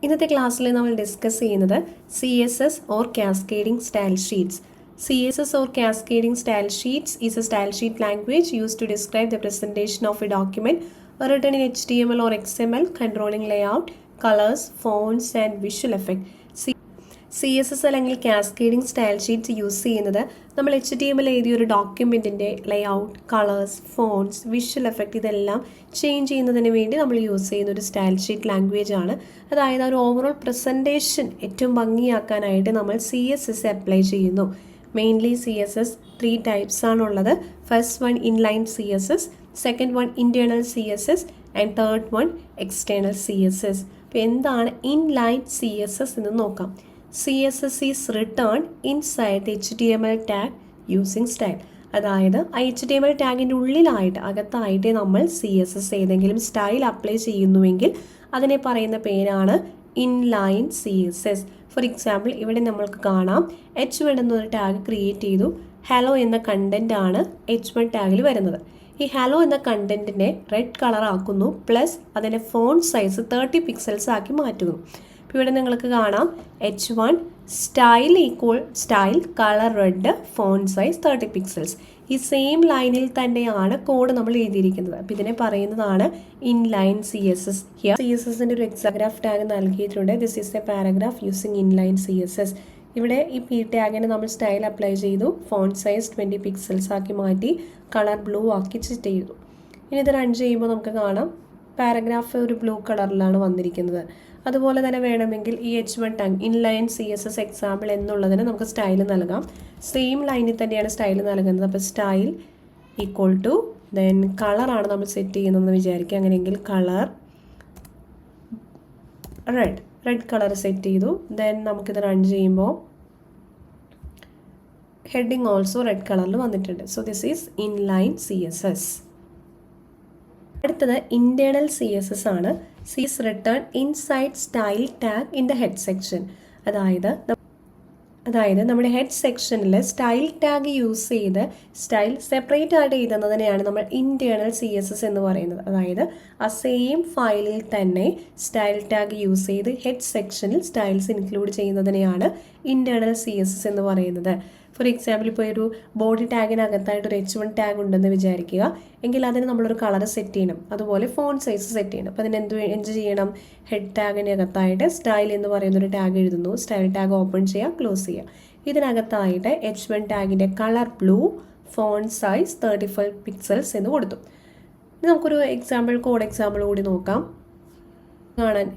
ഇന്നത്തെ ക്ലാസ്സിൽ നമ്മൾ ഡിസ്കസ് ചെയ്യുന്നത് CSS or Cascading Style Sheets. CSS or Cascading Style Sheets is a style sheet language used to describe the presentation of a document written in HTML or XML, controlling layout, colors, fonts and visual effect. CSS അല്ലെങ്കിൽ cascading style sheets use ചെയ്യുന്നത് നമ്മൾ HTML എഴുതിയ ഒരു ഡോക്യുമെൻറ്റിൻ്റെ layout, colours, fonts, visual effect ഇതെല്ലാം change ചെയ്യുന്നതിന് വേണ്ടി നമ്മൾ യൂസ് ചെയ്യുന്ന ഒരു സ്റ്റൈൽ ഷീറ്റ് ലാംഗ്വേജ് ആണ്. അതായത് ഒരു ഓവറോൾ പ്രസൻറ്റേഷൻ ഏറ്റവും ഭംഗിയാക്കാനായിട്ട് നമ്മൾ CSS അപ്ലൈ ചെയ്യുന്നു. മെയിൻലി CSS 3 ടൈപ്സ് ആണുള്ളത്. First one inline CSS, second one internal CSS and third one external CSS. അപ്പോൾ എന്താണ് ഇൻലൈൻ CSS എന്ന് നോക്കാം. CSS is returned inside the HTML tag using style. അതായത് HTML ടാഗിൻ്റെ ഉള്ളിലായിട്ട് അകത്തായിട്ട് നമ്മൾ CSS ഏതെങ്കിലും style apply ചെയ്യുന്നുവെങ്കിൽ അതിനെ പറയുന്ന പേരാണ് ഇൻലൈൻ CSS. ഫോർ എക്സാമ്പിൾ ഇവിടെ നമ്മൾക്ക് കാണാം H1 എന്നൊരു ടാഗ് ക്രിയേറ്റ് ചെയ്തു. ഹലോ എന്ന കണ്ടന്റ് ആണ് H1 ടാഗിൽ വരുന്നത്. ഈ ഹലോ എന്ന കണ്ടന്റിനെ റെഡ് കളർ ആക്കുന്നു, പ്ലസ് അതിൻ്റെ ഫോണ്ട് സൈസ് 30 പിക്സൽസ് ആക്കി മാറ്റുന്നു. അപ്പോൾ ഇവിടെ നിങ്ങൾക്ക് കാണാം H1 style equal style colour red font size 30 pixels. ഈ സെയിം ലൈനിൽ തന്നെയാണ് കോഡ് നമ്മൾ എഴുതിയിരിക്കുന്നത്. അപ്പോൾ ഇതിനെ പറയുന്നതാണ് ഇൻലൈൻ CSS. CSSൻ്റെ ഒരു എക്സാഗ്രാഫ് ടാഗ് നൽകിയിട്ടുണ്ട്. This is A paragraph using inline CSS. ഇവിടെ ഈ P ടാഗിന് നമ്മൾ സ്റ്റൈൽ അപ്ലൈ ചെയ്തു, ഫോണ്ട് സൈസ് 20 പിക്സൽസ് ആക്കി മാറ്റി, കളർ ബ്ലൂ ആക്കി സെറ്റ് ചെയ്തു. ഇനി ഇത് റൺ ചെയ്യുമ്പോൾ നമുക്ക് കാണാം പാരഗ്രാഫ് ഒരു ബ്ലൂ കളറിലാണ് വന്നിരിക്കുന്നത്. അതുപോലെ തന്നെ വേണമെങ്കിൽ ഈ H1 tag inline CSS example എന്നുള്ളതിന് നമുക്ക് സ്റ്റൈൽ നൽകാം. സെയിം ലൈനിൽ തന്നെയാണ് സ്റ്റൈൽ നൽകുന്നത്. അപ്പോൾ സ്റ്റൈൽ ഈക്വൽ ടു ദെൻ കളറാണ് നമ്മൾ സെറ്റ് ചെയ്യുന്നതെന്ന് വിചാരിക്കുക. അങ്ങനെയെങ്കിൽ കളർ റെഡ് കളർ സെറ്റ് ചെയ്തു. ദെൻ നമുക്കിത് റൺ ചെയ്യുമ്പോൾ ഹെഡിങ് ഓൾസോ റെഡ് കളറിൽ വന്നിട്ടുണ്ട്. So this is inline CSS. അടുത്തത് ഇൻറ്റേർണൽ CSS ആണ്. CSS return inside style tag in the head section. അതായത് നമ്മുടെ ഹെഡ് സെക്ഷനിൽ സ്റ്റൈൽ ടാഗ് യൂസ് ചെയ്ത് സ്റ്റൈൽ സെപ്പറേറ്റ് ആയിട്ട് എഴുതുന്നതിനെയാണ് നമ്മൾ ഇൻറ്റേർണൽ CSS എന്ന് പറയുന്നത്. അതായത് ആ സെയിം ഫയലിൽ തന്നെ സ്റ്റൈൽ ടാഗ് യൂസ് ചെയ്ത് ഹെഡ് സെക്ഷനിൽ സ്റ്റൈൽസ് ഇൻക്ലൂഡ് ചെയ്യുന്നതിനെയാണ് ഇൻറ്റേർണൽ CSS എന്ന് പറയുന്നത്. ഫോർ എക്സാമ്പിൾ ഇപ്പോൾ ഒരു ബോഡി ടാഗിനകത്തായിട്ട് ഒരു H1 ടാഗ് ഉണ്ടെന്ന് വിചാരിക്കുക. എങ്കിൽ അതിന് നമ്മളൊരു കളർ സെറ്റ് ചെയ്യണം, അതുപോലെ ഫോണ്ട് സൈസ് സെറ്റ് ചെയ്യണം. അപ്പോൾ അതിന് എന്ത് ചെയ്യണം? ഹെഡ് ടാഗിനകത്തായിട്ട് സ്റ്റൈൽ എന്ന് പറയുന്നൊരു ടാഗ് എഴുതുന്നു. സ്റ്റൈൽ ടാഗ് ഓപ്പൺ ചെയ്യുക, ക്ലോസ് ചെയ്യുക. ഇതിനകത്തായിട്ട് H1 ടാഗിൻ്റെ colour blue, font size 35 pixels എന്ന് കൊടുത്തു. ഇനി നമുക്കൊരു കോഡ് എക്സാമ്പിൾ കൂടി നോക്കാം.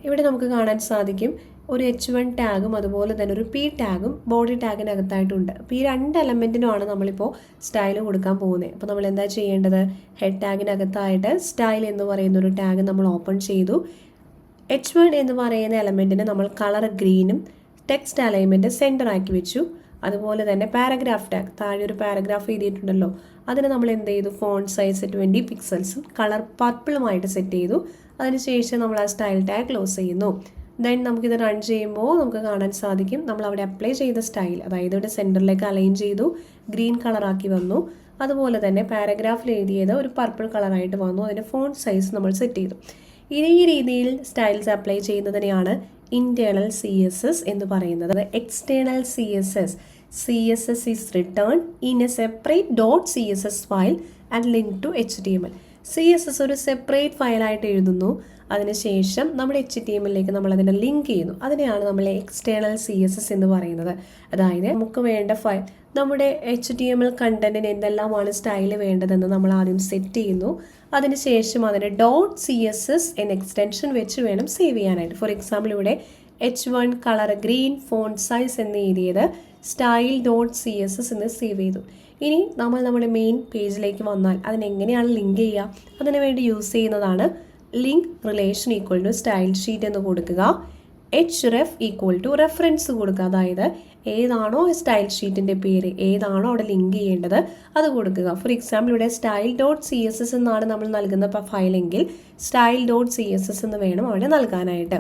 ഇവിടെ നമുക്ക് കാണാൻ സാധിക്കും ഒരു H1 ടാഗും അതുപോലെ തന്നെ ഒരു P ടാഗും ബോഡി ടാഗിനകത്തായിട്ടുണ്ട്. അപ്പോൾ ഈ രണ്ട് എലമെൻറ്റിനുമാണ് നമ്മളിപ്പോൾ സ്റ്റൈൽ കൊടുക്കാൻ പോകുന്നത്. അപ്പോൾ നമ്മൾ എന്താ ചെയ്യേണ്ടത്? ഹെഡ് ടാഗിനകത്തായിട്ട് സ്റ്റൈൽ എന്ന് പറയുന്ന ഒരു ടാഗ് നമ്മൾ ഓപ്പൺ ചെയ്തു. H1 എന്ന് പറയുന്ന എലമെൻറ്റിന് നമ്മൾ കളർ ഗ്രീനും ടെക്സ്റ്റ് അലൈൻമെൻറ്റ് സെൻറ്റർ ആക്കി വെച്ചു. അതുപോലെ തന്നെ പാരഗ്രാഫ് ടാഗ്, താഴെ ഒരു പാരഗ്രാഫ് എഴുതിയിട്ടുണ്ടല്ലോ, അതിന് നമ്മൾ എന്ത് ചെയ്തു? ഫോണ്ട് സൈസ് 20 പിക്സൽസും കളർ പർപ്പിളുമായിട്ട് സെറ്റ് ചെയ്തു. അതിനുശേഷം നമ്മൾ ആ സ്റ്റൈൽ ടാഗ് ക്ലോസ് ചെയ്യുന്നു. ദെൻ നമുക്കിത് റൺ ചെയ്യുമ്പോൾ നമുക്ക് കാണാൻ സാധിക്കും നമ്മൾ അവിടെ അപ്ലൈ ചെയ്ത സ്റ്റൈൽ, അതായത് ഇവിടെ സെൻറ്ററിലേക്ക് അലൈൻ ചെയ്തു, ഗ്രീൻ കളറാക്കി വന്നു. അതുപോലെ തന്നെ പാരഗ്രാഫിൽ എഴുതിയത് ഒരു പർപ്പിൾ കളറായിട്ട് വന്നു. അതിൻ്റെ ഫോണ്ട് സൈസ് നമ്മൾ സെറ്റ് ചെയ്തു. ഈ രീതിയിൽ സ്റ്റൈൽസ് അപ്ലൈ ചെയ്യുന്നതിനെയാണ് ഇൻറ്റേർണൽ CSS എന്ന് പറയുന്നത്. External CSS is written in a separate .css file and link to HTML. CSS ഒരു സെപ്പറേറ്റ് ഫയലായിട്ട് എഴുതുന്നു. അതിനുശേഷം നമ്മുടെ HTMLലേക്ക് നമ്മൾ അതിനെ ലിങ്ക് ചെയ്യുന്നു. അതിനെയാണ് നമ്മൾ എക്സ്റ്റേണൽ CSS എന്ന് പറയുന്നത്. അതായത് നമുക്ക് വേണ്ട ഫയൽ, നമ്മുടെ HTML കണ്ടന്റിന് എന്തെല്ലാമാണ് സ്റ്റൈൽ വേണ്ടതെന്ന് നമ്മൾ ആദ്യം സെറ്റ് ചെയ്യുന്നു. അതിനുശേഷം അതിന് .css എന്ന എക്സ്റ്റൻഷൻ വെച്ച് വേണം സേവ് ചെയ്യാനായിട്ട്. ഫോർ എക്സാമ്പിൾ ഇവിടെ H1 colour green font size എന്ന് എഴുതിയത് സ്റ്റൈൽ .css എന്ന് സേവ് ചെയ്തു. ഇനി നമ്മൾ നമ്മുടെ മെയിൻ പേജിലേക്ക് വന്നാൽ അതിനെങ്ങനെയാണ് ലിങ്ക് ചെയ്യുക? അതിനു വേണ്ടി യൂസ് ചെയ്യുന്നതാണ് link relation equal to style sheet എന്ന് കൊടുക്കുക. href ഈക്വൽ ടു റെഫറൻസ് കൊടുക്കുക. അതായത് ഏതാണോ സ്റ്റൈൽ ഷീറ്റിൻ്റെ പേര്, ഏതാണോ അവിടെ ലിങ്ക് ചെയ്യേണ്ടത് അത് കൊടുക്കുക. ഫോർ എക്സാമ്പിൾ ഇവിടെ സ്റ്റൈൽ .css എന്നാണ് നമ്മൾ നൽകുന്ന ഫയലെങ്കിൽ സ്റ്റൈൽ .css എന്ന് വേണം അവിടെ നൽകാനായിട്ട്.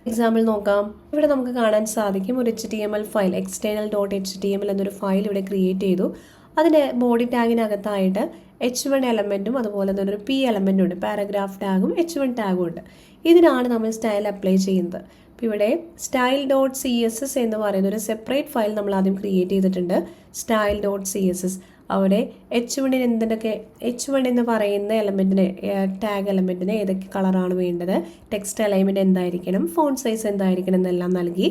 എക്സാമ്പിൾ നോക്കാം. ഇവിടെ നമുക്ക് കാണാൻ സാധിക്കും ഒരു HTML ഫയൽ, external .html എന്നൊരു ഫയൽ ഇവിടെ ക്രിയേറ്റ് ചെയ്തു. അതിൻ്റെ ബോഡി ടാഗിനകത്തായിട്ട് H1 എലമെൻറ്റും അതുപോലെ തന്നെ ഒരു P എലമെൻറ്റും ഉണ്ട്. പാരഗ്രാഫ് ടാഗും H1 ടാഗും ഉണ്ട്. ഇതിനാണ് നമ്മൾ സ്റ്റൈൽ അപ്ലൈ ചെയ്യുന്നത്. അപ്പോൾ ഇവിടെ style.css എന്ന് പറയുന്ന ഒരു സെപ്പറേറ്റ് ഫയൽ നമ്മൾ ആദ്യം ക്രിയേറ്റ് ചെയ്തിട്ടുണ്ട്. style.css അവിടെ h1 എന്തൊക്കെ h1 എന്ന് പറയുന്ന എലമെൻറ്റിന് ടാഗ് എലമെൻറ്റിന് ഏതൊക്കെ കളറാണ് വേണ്ടത്, ടെക്സ്റ്റ് അലൈൻമെൻറ്റ് എന്തായിരിക്കണം, ഫോണ്ട് സൈസ് എന്തായിരിക്കണം എന്നെല്ലാം നൽകി.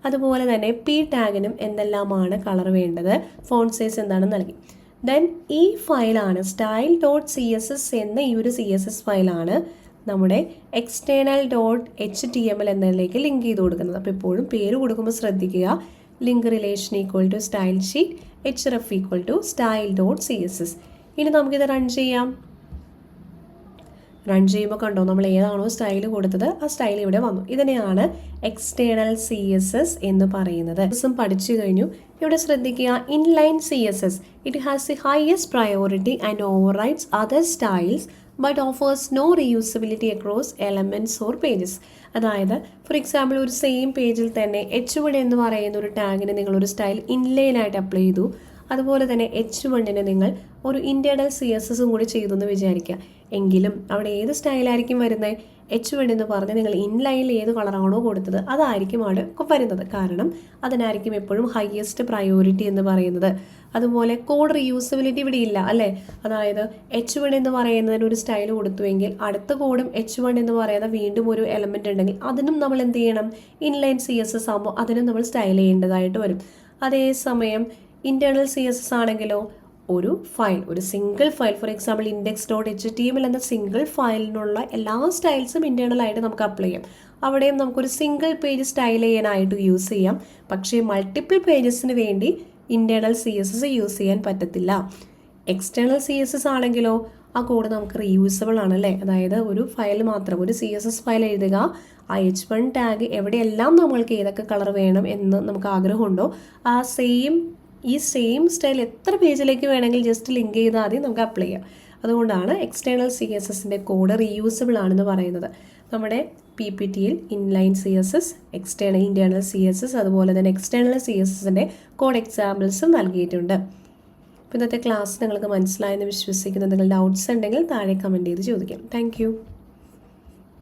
അതുപോലെ തന്നെ p ടാഗിനും എന്തെല്ലാമാണ് കളർ വേണ്ടത്, ഫോണ്ട് സൈസ് എന്താണെന്ന് നൽകി. ദെൻ ഈ ഫയലാണ് style.css എന്ന ഈ ഒരു CSS ഫയലാണ് നമ്മുടെ external.html എന്നതിലേക്ക് ലിങ്ക് ചെയ്ത് കൊടുക്കുന്നത്. അപ്പോൾ എപ്പോഴും പേര് കൊടുക്കുമ്പോൾ ശ്രദ്ധിക്കുക, link relation equal to style sheet href equal to style.css. ഇനി നമുക്കിത് റൺ ചെയ്യാം. റൺ ചെയ്യുമ്പോൾ കണ്ടോ നമ്മൾ ഏതാണോ സ്റ്റൈൽ കൊടുത്തത് ആ സ്റ്റൈൽ ഇവിടെ വന്നു. ഇതിനെയാണ് എക്സ്റ്റേണൽ CSS എന്ന് പറയുന്നത്. ദിവസം പഠിച്ചു കഴിഞ്ഞു. ഇവിടെ ശ്രദ്ധിക്കുക, inline CSS it has the highest priority and overrides other styles but offers no reusability across elements or pages. അതായത് ഫോർ എക്സാമ്പിൾ ഒരു സെയിം പേജിൽ തന്നെ h1 എന്ന് പറയുന്ന ഒരു ടാഗിന് നിങ്ങളൊരു സ്റ്റൈൽ ഇൻലൈനായിട്ട് അപ്ലൈ ചെയ്തു. അതുപോലെ തന്നെ h1ന് നിങ്ങൾ ഒരു ഇൻറ്റേർണൽ CSSും കൂടി ചെയ്തു എന്ന് വിചാരിക്കുക. എങ്കിലും അവിടെ ഏത് സ്റ്റൈലായിരിക്കും വരുന്നത്, h1 എന്ന് പറഞ്ഞ് നിങ്ങൾ ഇൻലൈനിൽ ഏത് കളറാണോ കൊടുത്തത് അതായിരിക്കും അവിടെ വരുന്നത്. കാരണം അതിനായിരിക്കും എപ്പോഴും ഹയസ്റ്റ് പ്രയോറിറ്റി എന്ന് പറയുന്നത്. അതുപോലെ കോഡ് റീയൂസബിലിറ്റി ഇവിടെ ഇല്ല അല്ലേ. അതായത് h1 എന്ന് പറയുന്നതിന് ഒരു സ്റ്റൈൽ കൊടുത്തുവെങ്കിൽ അടുത്ത കോഡും h1 എന്ന് പറയുന്ന വീണ്ടും ഒരു എലമെൻ്റ് ഉണ്ടെങ്കിൽ അതിനും നമ്മൾ എന്ത് ചെയ്യണം, ഇൻലൈൻ CSS ആകുമ്പോൾ അതിനും നമ്മൾ സ്റ്റൈൽ ചെയ്യേണ്ടതായിട്ട് വരും. അതേസമയം ഇൻറ്റേർണൽ CSS ആണെങ്കിലോ ഒരു ഫയൽ, ഒരു single file, for example index.html എന്ന സിംഗിൾ ഫയലിനുള്ള എല്ലാ സ്റ്റൈൽസും ഇൻറ്റേർണലായിട്ട് നമുക്ക് അപ്ലൈ ചെയ്യാം. അവിടെയും നമുക്കൊരു സിംഗിൾ പേജ് സ്റ്റൈൽ ചെയ്യാനായിട്ട് യൂസ് ചെയ്യാം. പക്ഷേ മൾട്ടിപ്പിൾ പേജസിന് വേണ്ടി ഇൻറ്റേർണൽ CSS യൂസ് ചെയ്യാൻ പറ്റത്തില്ല. എക്സ്റ്റേണൽ CSS ആണെങ്കിലോ ആ കോഡ് നമുക്ക് റീയൂസബിൾ ആണല്ലേ. അതായത് ഒരു ഫയൽ മാത്രം, ഒരു CSS ഫയൽ എഴുതുക, ആ h1 ടാഗ് എവിടെയെല്ലാം നമ്മൾക്ക് ഏതൊക്കെ കളർ വേണം എന്ന് നമുക്ക് ആഗ്രഹമുണ്ടോ ആ ഈ സെയിം സ്റ്റൈൽ എത്ര പേജിലേക്ക് വേണമെങ്കിൽ ജസ്റ്റ് ലിങ്ക് ചെയ്താൽ മതി നമുക്ക് അപ്ലൈ ചെയ്യാം. അതുകൊണ്ടാണ് എക്സ്റ്റേണൽ CSSൻ്റെ കോഡ് റീയൂസബിൾ ആണെന്ന് പറയുന്നത്. നമ്മുടെ PPTയിൽ ഇൻലൈൻ CSS, ഇൻറ്റേർണൽ CSS അതുപോലെ തന്നെ എക്സ്റ്റേണൽ CSSൻ്റെ കോഡ് എക്സാമ്പിൾസും നൽകിയിട്ടുണ്ട്. അപ്പോൾ ഇന്നത്തെ ക്ലാസ് നിങ്ങൾക്ക് മനസ്സിലായെന്ന് വിശ്വസിക്കുന്നു. എന്തെങ്കിലും ഡൗട്ട്സ് ഉണ്ടെങ്കിൽ താഴെ കമൻറ്റ് ചെയ്ത് ചോദിക്കാം. താങ്ക്